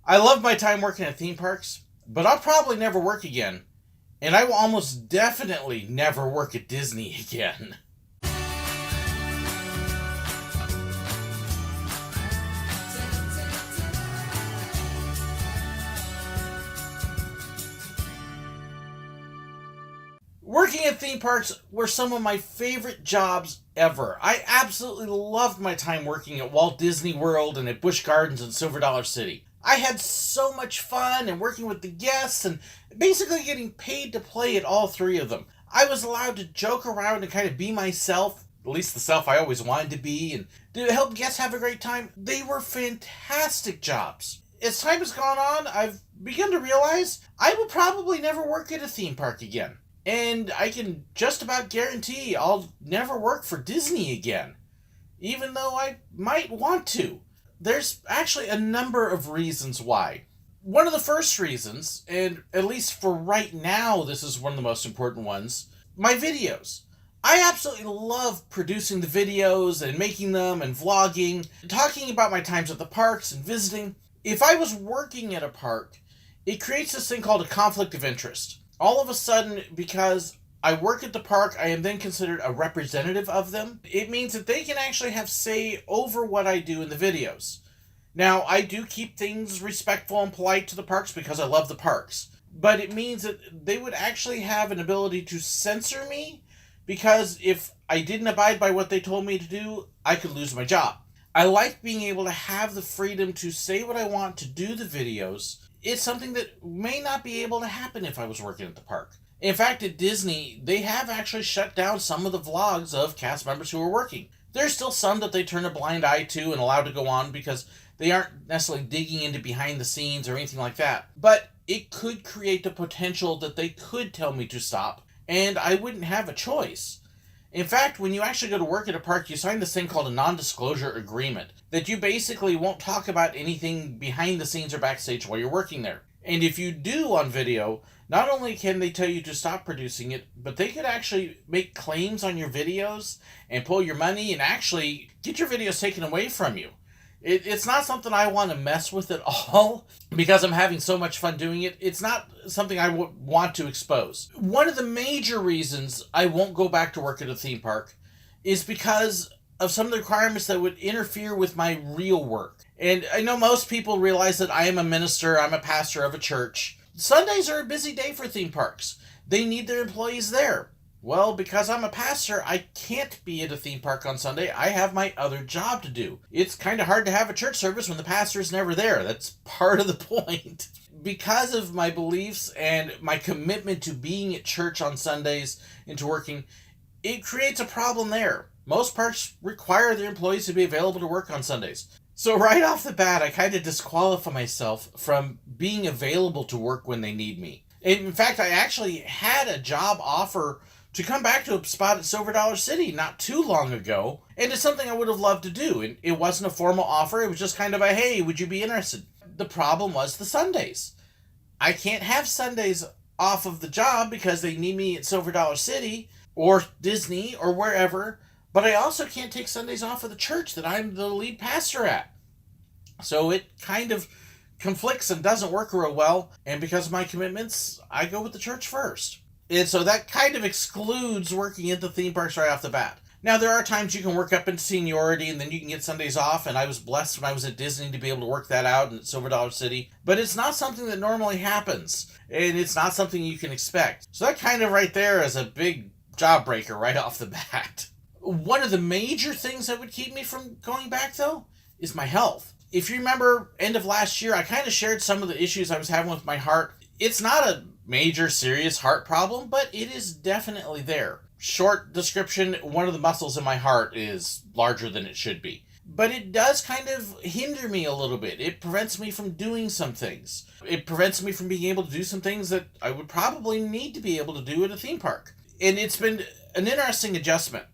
I love my time working at theme parks, but I'll probably never work again. And I will almost definitely never work at Disney again. Working at theme parks were some of my favorite jobs ever. I absolutely loved my time working at Walt Disney World and at Busch Gardens and Silver Dollar City. I had so much fun and working with the guests and basically getting paid to play at all three of them. I was allowed to joke around and kind of be myself, at least the self I always wanted to be, and to help guests have a great time. They were fantastic jobs. As time has gone on, I've begun to realize I will probably never work at a theme park again. And I can just about guarantee I'll never work for Disney again, even though I might want to. There's actually a number of reasons why. One of the first reasons, and at least for right now this is one of the most important ones, my videos. I absolutely love producing the videos and making them and vlogging, talking about my times at the parks and visiting. If I was working at a park, it creates this thing called a conflict of interest. All of a sudden, because I work at the park, I am then considered a representative of them. It means that they can actually have say over what I do in the videos. Now, I do keep things respectful and polite to the parks because I love the parks. But it means that they would actually have an ability to censor me because if I didn't abide by what they told me to do, I could lose my job. I like being able to have the freedom to say what I want to do the videos. It's something that may not be able to happen if I was working at the park. In fact, at Disney, they have actually shut down some of the vlogs of cast members who are working. There's still some that they turn a blind eye to and allow to go on because they aren't necessarily digging into behind the scenes or anything like that. But it could create the potential that they could tell me to stop, and I wouldn't have a choice. In fact, when you actually go to work at a park, you sign this thing called a non-disclosure agreement, that you basically won't talk about anything behind the scenes or backstage while you're working there. And if you do on video, not only can they tell you to stop producing it, but they could actually make claims on your videos and pull your money and actually get your videos taken away from you. It's not something I want to mess with at all because I'm having so much fun doing it. It's not something I would want to expose. One of the major reasons I won't go back to work at a theme park is because of some of the requirements that would interfere with my real work. And I know most people realize that I am a minister, I'm a pastor of a church. Sundays are a busy day for theme parks. They need their employees there. Well, because I'm a pastor, I can't be at a theme park on Sunday. I have my other job to do. It's kind of hard to have a church service when the pastor is never there. That's part of the point. Because of my beliefs and my commitment to being at church on Sundays and to working, it creates a problem there. Most parks require their employees to be available to work on Sundays. So right off the bat, I kind of disqualify myself from being available to work when they need me. In fact, I actually had a job offer to come back to a spot at Silver Dollar City not too long ago, and it's something I would have loved to do. And it wasn't a formal offer, it was just kind of a, hey, would you be interested? The problem was the Sundays. I can't have Sundays off of the job because they need me at Silver Dollar City or Disney or wherever, but I also can't take Sundays off of the church that I'm the lead pastor at. So it kind of conflicts and doesn't work real well, and because of my commitments, I go with the church first. And so that kind of excludes working at the theme parks right off the bat. Now, there are times you can work up into seniority and then you can get Sundays off, and I was blessed when I was at Disney to be able to work that out in Silver Dollar City. But it's not something that normally happens, and it's not something you can expect. So that kind of right there is a big job breaker right off the bat. One of the major things that would keep me from going back, though, is my health. If you remember, end of last year, I kind of shared some of the issues I was having with my heart. It's not a major, serious heart problem, but it is definitely there. Short description, one of the muscles in my heart is larger than it should be. But it does kind of hinder me a little bit. It prevents me from doing some things. It prevents me from being able to do some things that I would probably need to be able to do at a theme park. And it's been an interesting adjustment.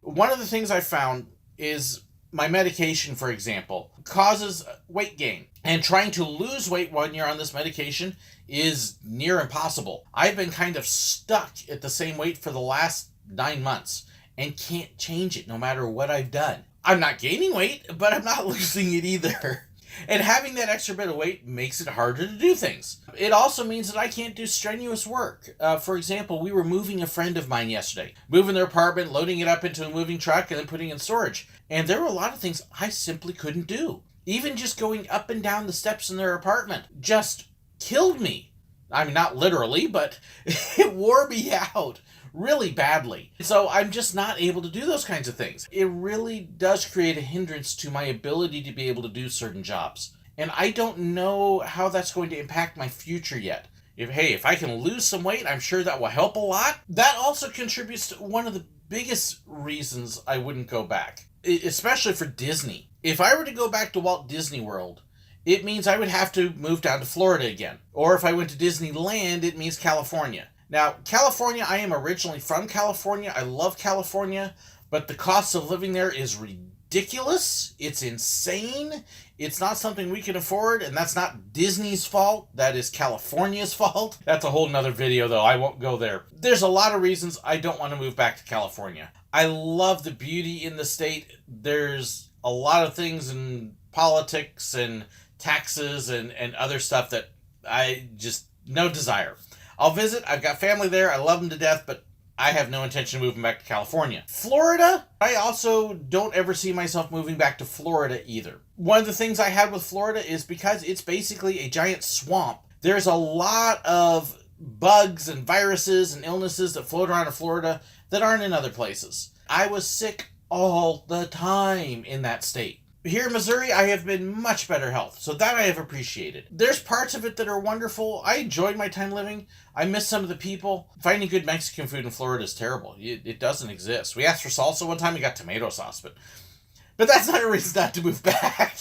One of the things I found is my medication, for example, causes weight gain. And trying to lose weight when you're on this medication is near impossible. I've been kind of stuck at the same weight for the last 9 months and can't change it no matter what I've done. I'm not gaining weight, but I'm not losing it either. And having that extra bit of weight makes it harder to do things. It also means that I can't do strenuous work. For example, we were moving a friend of mine yesterday, moving their apartment, loading it up into a moving truck, and then putting it in storage. And there were a lot of things I simply couldn't do. Even just going up and down the steps in their apartment just killed me. I mean, not literally, but it wore me out really badly. So I'm just not able to do those kinds of things. It really does create a hindrance to my ability to be able to do certain jobs. And I don't know how that's going to impact my future yet. If I can lose some weight, I'm sure that will help a lot. That also contributes to one of the biggest reasons I wouldn't go back, especially for Disney. If I were to go back to Walt Disney World, it means I would have to move down to Florida again. Or if I went to Disneyland, it means California. Now, California, I am originally from California. I love California, but the cost of living there is ridiculous. It's insane. It's not something we can afford, and that's not Disney's fault. That is California's fault. That's a whole nother video, though. I won't go there. There's a lot of reasons I don't want to move back to California. I love the beauty in the state. There's a lot of things in politics and taxes and other stuff that I just, no desire. I'll visit. I've got family there. I love them to death, but I have no intention of moving back to California. Florida, I also don't ever see myself moving back to Florida either. One of the things I had with Florida is because it's basically a giant swamp, there's a lot of bugs and viruses and illnesses that float around in Florida that aren't in other places. I was sick all the time in that state. Here in Missouri, I have been much better health, so that I have appreciated. There's parts of it that are wonderful. I enjoyed my time living. I miss some of the people. Finding good Mexican food in Florida is terrible. It doesn't exist. We asked for salsa one time, we got tomato sauce, but that's not a reason not to move back.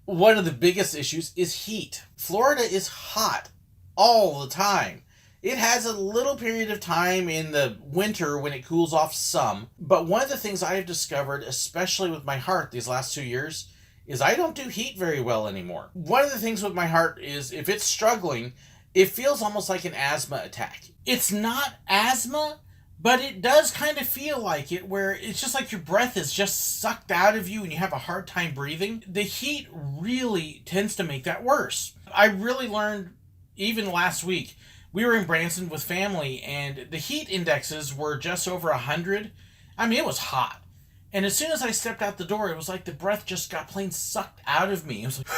One of the biggest issues is heat. Florida is hot all the time. It has a little period of time in the winter when it cools off some. But one of the things I have discovered, especially with my heart these last 2 years, is I don't do heat very well anymore. One of the things with my heart is if it's struggling, it feels almost like an asthma attack. It's not asthma, but it does kind of feel like it, where it's just like your breath is just sucked out of you and you have a hard time breathing. The heat really tends to make that worse. I really learned, even last week, we were in Branson with family, and the heat indexes were just over 100. I mean, it was hot. And as soon as I stepped out the door, it was like the breath just got plain sucked out of me. It was like,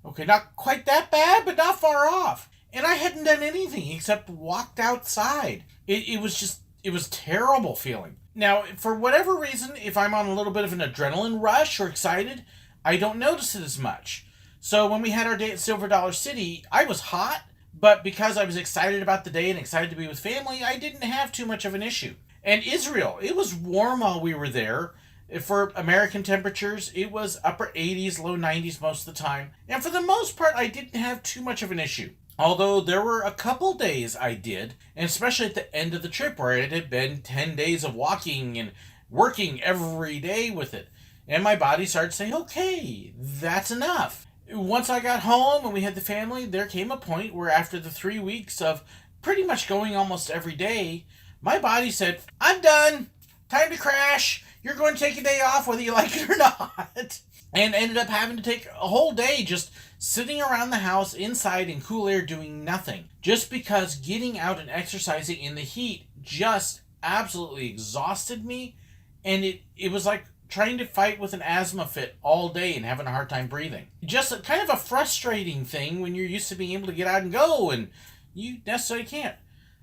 okay, not quite that bad, but not far off. And I hadn't done anything except walked outside. It was terrible feeling. Now, for whatever reason, if I'm on a little bit of an adrenaline rush or excited, I don't notice it as much. So when we had our day at Silver Dollar City, I was hot, but because I was excited about the day and excited to be with family, I didn't have too much of an issue. And Israel, it was warm while we were there. For American temperatures, it was upper 80s, low 90s most of the time. And for the most part, I didn't have too much of an issue. Although there were a couple days I did, and especially at the end of the trip where it had been 10 days of walking and working every day with it. And my body started saying, okay, that's enough. Once I got home and we had the family, there came a point where after the 3 weeks of pretty much going almost every day, my body said, I'm done. Time to crash. You're going to take a day off whether you like it or not. And ended up having to take a whole day just sitting around the house inside in cool air doing nothing. Just because getting out and exercising in the heat just absolutely exhausted me. And it was like trying to fight with an asthma fit all day and having a hard time breathing. Just kind of a frustrating thing when you're used to being able to get out and go and you necessarily can't.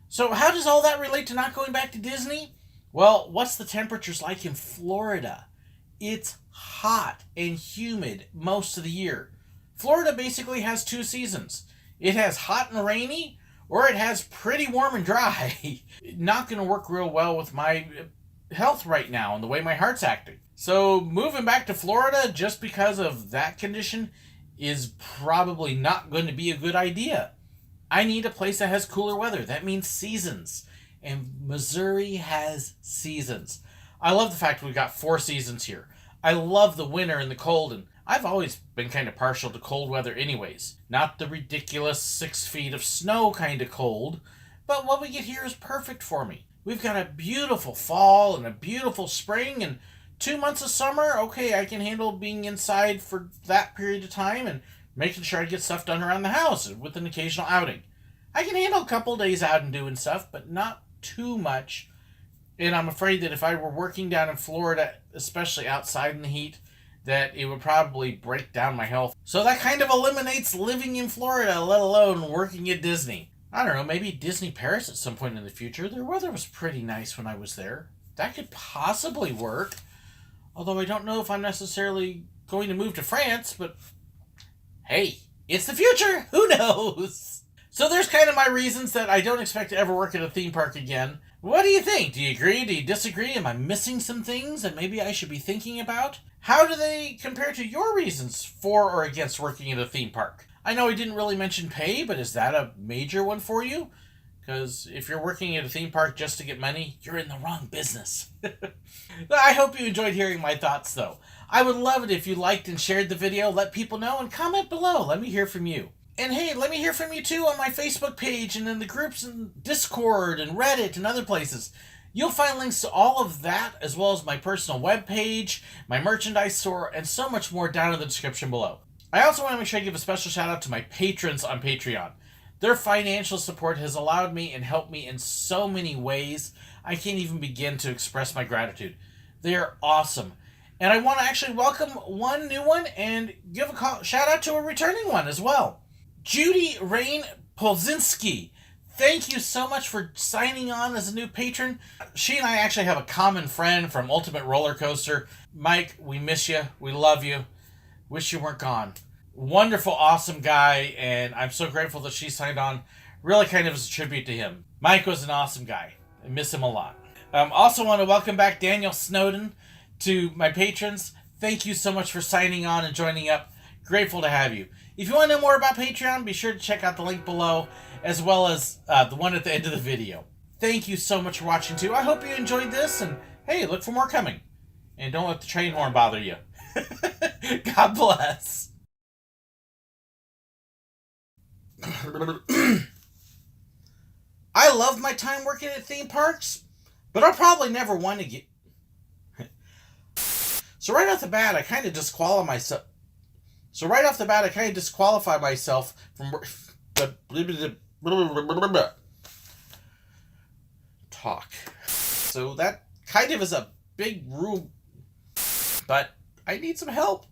So how does all that relate to not going back to Disney? Well, what's the temperatures like in Florida? It's hot and humid most of the year. Florida basically has 2 seasons. It has hot and rainy, or it has pretty warm and dry. Not going to work real well with my health right now and the way my heart's acting. So moving back to Florida just because of that condition is probably not going to be a good idea. I need a place that has cooler weather. That means seasons. And Missouri has seasons. I love the fact we've got 4 seasons here. I love the winter and the cold, and I've always been kind of partial to cold weather anyways. Not the ridiculous 6 feet of snow kind of cold, but what we get here is perfect for me. We've got a beautiful fall and a beautiful spring, and 2 months of summer, okay, I can handle being inside for that period of time and making sure I get stuff done around the house with an occasional outing. I can handle a couple days out and doing stuff, but not too much. And I'm afraid that if I were working down in Florida, especially outside in the heat, that it would probably break down my health. So that kind of eliminates living in Florida, let alone working at Disney. I don't know, maybe Disney Paris at some point in the future. Their weather was pretty nice when I was there. That could possibly work. Although I don't know if I'm necessarily going to move to France, but hey, it's the future! Who knows? So there's kind of my reasons that I don't expect to ever work at a theme park again. What do you think? Do you agree? Do you disagree? Am I missing some things that maybe I should be thinking about? How do they compare to your reasons for or against working at a theme park? I know I didn't really mention pay, but is that a major one for you? Because if you're working at a theme park just to get money, you're in the wrong business. I hope you enjoyed hearing my thoughts, though. I would love it if you liked and shared the video. Let people know and comment below. Let me hear from you. And hey, let me hear from you too on my Facebook page and in the groups in Discord and Reddit and other places. You'll find links to all of that, as well as my personal webpage, my merchandise store, and so much more down in the description below. I also want to make sure I give a special shout out to my patrons on Patreon. Their financial support has allowed me and helped me in so many ways, I can't even begin to express my gratitude. They are awesome. And I want to actually welcome one new one and give a shout out to a returning one as well. Judy Rain Polzinski. Thank you so much for signing on as a new patron. She and I actually have a common friend from Ultimate Roller Coaster. Mike, we miss you. We love you. Wish you weren't gone. Wonderful, awesome guy, and I'm so grateful that she signed on. Really kind of as a tribute to him. Mike was an awesome guy. I miss him a lot. Also want to welcome back Daniel Snowden to my patrons. Thank you so much for signing on and joining up. Grateful to have you. If you want to know more about Patreon, be sure to check out the link below, as well as the one at the end of the video. Thank you so much for watching too. I hope you enjoyed this, and hey, look for more coming. And don't let the train horn bother you. God bless. I love my time working at theme parks, but I'll probably never want to get... So right off the bat, I kind of disqualify myself from... Talk. So that kind of is a big rule, but I need some help.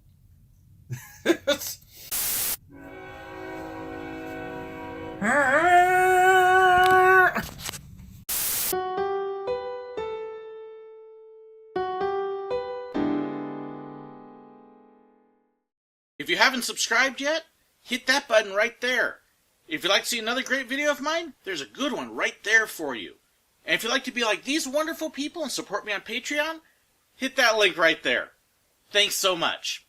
If you haven't subscribed yet, hit that button right there. If you'd like to see another great video of mine, there's a good one right there for you. And if you'd like to be like these wonderful people and support me on Patreon, hit that link right there. Thanks so much.